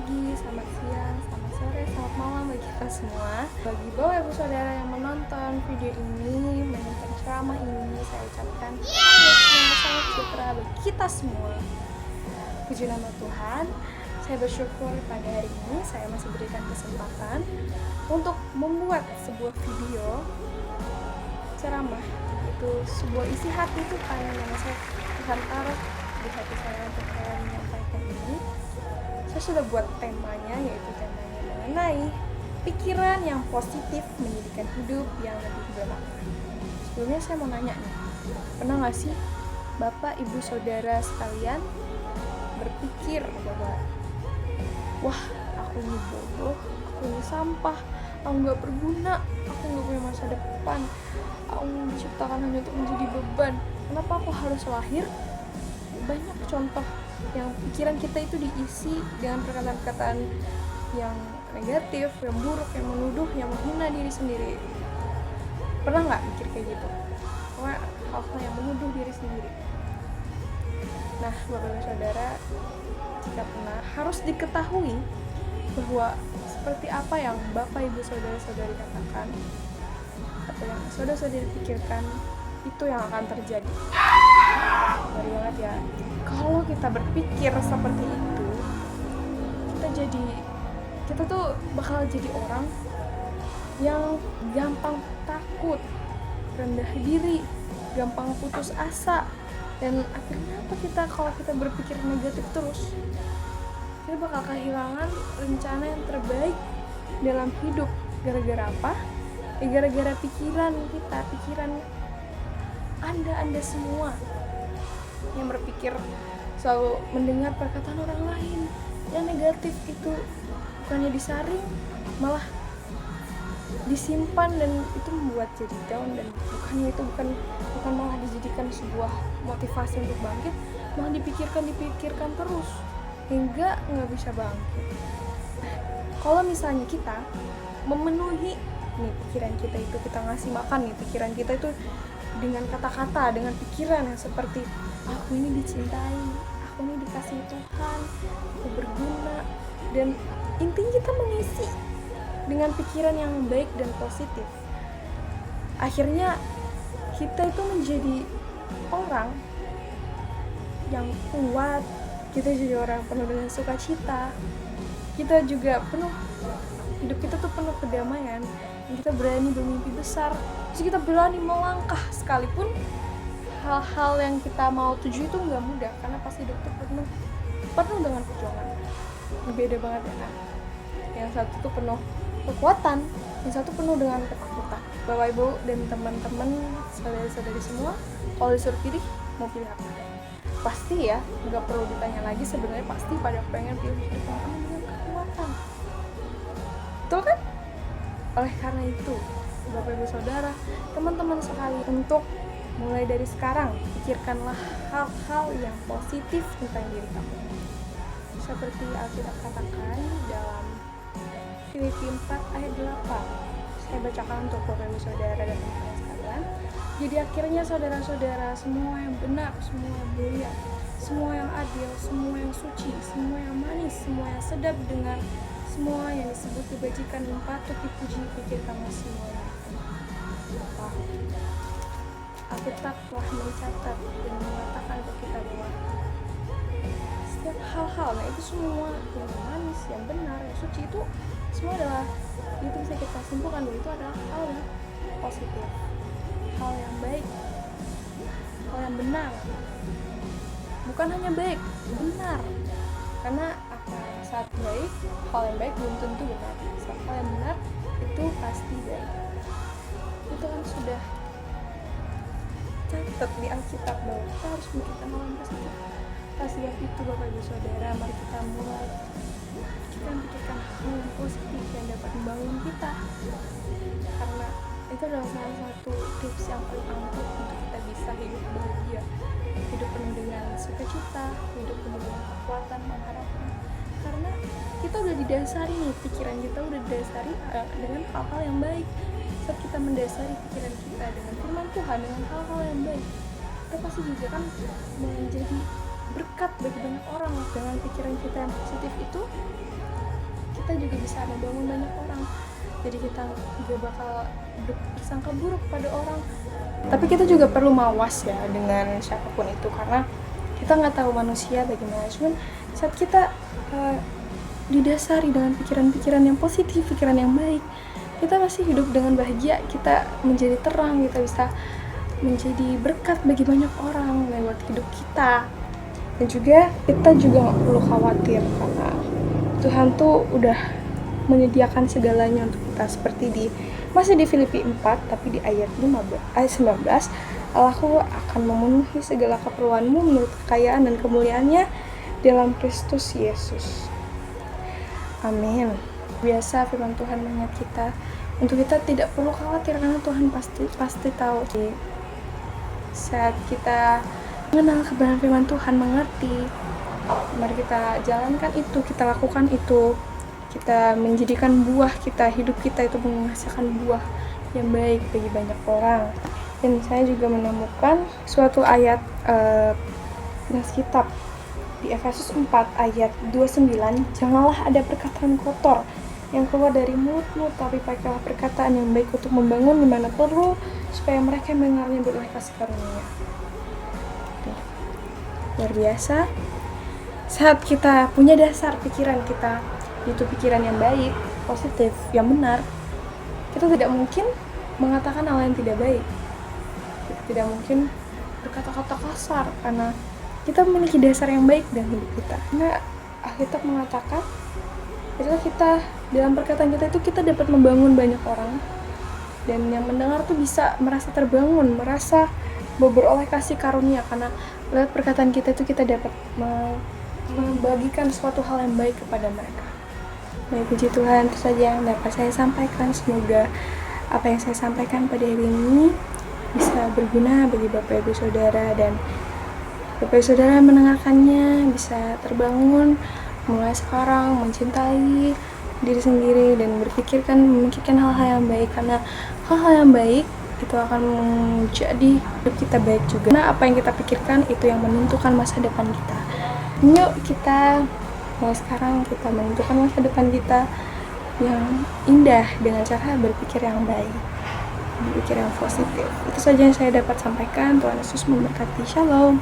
pagi, selamat siang, selamat sore, selamat malam bagi kita semua. Bagi Bapak Ibu Saudara yang menonton video ini, menonton ceramah ini, saya ucapkan salam sejahtera bagi kita semua. Puji nama Tuhan, saya bersyukur pada hari ini saya masih berikan kesempatan untuk membuat sebuah video ceramah. Itu sebuah isi hati Tuhan yang Tuhan taruh di hati saya untuk saya menyampaikan ini. Saya sudah buat temanya, yaitu temanya mengenai pikiran yang positif menjadikan hidup yang lebih bermakna. Sebelumnya saya mau nanya nih, pernah gak sih Bapak Ibu Saudara sekalian berpikir bahwa wah, aku ini bodoh, aku ini sampah, aku gak berguna, aku gak punya masa depan, aku diciptakan hanya untuk menjadi beban, kenapa aku harus lahir? Banyak contoh yang pikiran kita itu diisi dengan perkataan-perkataan yang negatif, yang buruk, yang menuduh, yang menghina diri sendiri. Pernah nggak mikir kayak gitu? Pokoknya hal-hal yang menuduh diri sendiri. Nah, Bapak Ibu Saudara, jika pernah, harus diketahui bahwa seperti apa yang Bapak Ibu Saudara-saudari katakan atau yang saudara-saudari pikirkan, itu yang akan terjadi. Baru banget ya. Kalau kita berpikir seperti itu, kita tuh bakal jadi orang yang gampang takut, rendah diri, gampang putus asa, dan akhirnya kalau kita berpikir negatif terus, kita bakal kehilangan rencana yang terbaik dalam hidup. Gara-gara apa? Gara-gara pikiran Anda semua yang berpikir selalu mendengar perkataan orang lain yang negatif, itu bukannya disaring, malah disimpan, dan itu membuat jadi down, dan bukan malah dijadikan sebuah motivasi untuk bangkit, malah dipikirkan terus hingga nggak bisa bangkit. Kalau misalnya kita memenuhi nih pikiran kita itu, kita ngasih makan nih pikiran kita itu dengan kata-kata, dengan pikiran yang seperti aku ini dicintai, aku ini dikasihi Tuhan, aku berguna, dan intinya kita mengisi dengan pikiran yang baik dan positif. Akhirnya kita itu menjadi orang yang kuat, kita jadi orang penuh dengan sukacita, kita juga hidup kita tuh penuh kedamaian, dan kita berani bermimpi besar, terus kita berani melangkah sekalipun hal-hal yang kita mau tuju itu nggak mudah, karena pasti hidup itu penuh dengan perjuangan. Beda banget ya kan? Yang satu tuh penuh kekuatan, yang satu penuh dengan ketakutan. Bapak Ibu dan teman-teman, saudara-saudari semua, kalau disuruh pilih, mau pilih apa? Pasti ya, nggak perlu ditanya lagi, sebenarnya pasti pada pengen pilih hidup yang penuh dengan kekuatan. Betul kan? Oleh karena itu, Bapak Ibu Saudara, teman-teman sekali, untuk mulai dari sekarang, pikirkanlah hal-hal yang positif tentang diri kamu. Seperti Alkitab katakan dalam Filipi 4 ayat 8. Saya bacakan untuk Bapak Ibu Saudara dan teman-teman sekalian. Jadi akhirnya saudara-saudara, semua yang benar, semua yang mulia, semua yang adil, semua yang suci, semua yang manis, semua yang sedap dengar, semua yang disebut kebajikan dan patut dipuji, pikirkanlah semuanya. Alkitab telah mencatat dan mengatakan ke kita bahwa setiap hal-hal, itu semua yang manis, yang benar, yang suci, itu semua adalah, itu bisa kita simpulkan bahwa itu adalah hal yang positif, hal yang baik, hal yang benar. Bukan hanya baik, benar. Karena saat baik, hal yang baik belum tentu benar. Saat hal yang benar itu pasti baik. Itu kan sudah catat di Alkitab bahwa kita harus memikirkan hal yang positif. Sebab itu Bapak Ibu Saudara, mari kita mulai pikirkan hal yang positif yang dapat membangun kita, karena itu adalah salah satu tips yang paling ampuh untuk kita bisa hidup bahagia, hidup penuh dengan sukacita, hidup penuh dengan kekuatan, mengharapkan, karena kita udah didasari nih, pikiran kita udah didasari dengan hal-hal yang baik. Saat kita mendasari pikiran kita dengan firman Tuhan, dengan hal-hal yang baik, kita pasti juga kan menjadi berkat bagi banyak orang. Dengan pikiran kita yang positif itu, kita juga bisa membangun banyak orang. Jadi kita gak bakal bersangka buruk pada orang. Tapi kita juga perlu mawas ya dengan siapapun itu, karena kita nggak tahu manusia bagaimana. Cuman saat kita didasari dengan pikiran-pikiran yang positif, pikiran yang baik, kita masih hidup dengan bahagia, kita menjadi terang, kita bisa menjadi berkat bagi banyak orang lewat hidup kita. Dan juga kita juga nggak perlu khawatir, karena Tuhan tuh udah menyediakan segalanya untuk kita, seperti masih di Filipi 4 tapi di ayat 19, Allahku akan memenuhi segala keperluanmu menurut kekayaan dan kemuliaannya dalam Kristus Yesus. Amin. Biasa firman Tuhan mengingat kita untuk kita tidak perlu khawatir, karena Tuhan pasti tahu. Saat kita mengenal kebenaran firman Tuhan, mengerti, mari kita jalankan itu, kita lakukan itu, kita menjadikan buah kita, hidup kita itu menghasilkan buah yang baik bagi banyak orang. Dan saya juga menemukan suatu ayat nas kitab di Efesus 4 ayat 29, janganlah ada perkataan kotor yang keluar dari mulutmu, tapi pakailah perkataan yang baik untuk membangun di mana perlu, supaya mereka yang mendengarnya beroleh kasih karunia. Luar biasa. Saat kita punya dasar pikiran kita itu pikiran yang baik, positif, yang benar, kita tidak mungkin mengatakan hal yang tidak baik. Kita tidak mungkin berkata-kata kasar, karena kita memiliki dasar yang baik dalam hidup kita. Karena Alkitab mengatakan itulah kita, dalam perkataan kita itu kita dapat membangun banyak orang, dan yang mendengar tuh bisa merasa terbangun, merasa beroleh kasih karunia, karena lewat perkataan kita itu kita dapat membagikan suatu hal yang baik kepada mereka. Baik, puji Tuhan, itu saja yang dapat saya sampaikan. Semoga apa yang saya sampaikan pada hari ini bisa berguna bagi Bapak Ibu Saudara, dan Bapak Ibu Saudara mendengarkannya bisa terbangun mulai sekarang, mencintai diri sendiri dan memikirkan hal-hal yang baik, karena hal-hal yang baik itu akan menjadi hidup kita baik juga. Nah, apa yang kita pikirkan itu yang menentukan masa depan kita. Yuk kita mulai sekarang kita menentukan masa depan kita yang indah dengan cara berpikir yang baik, berpikir yang positif. Itu saja yang saya dapat sampaikan. Tuhan Yesus memberkati. Shalom.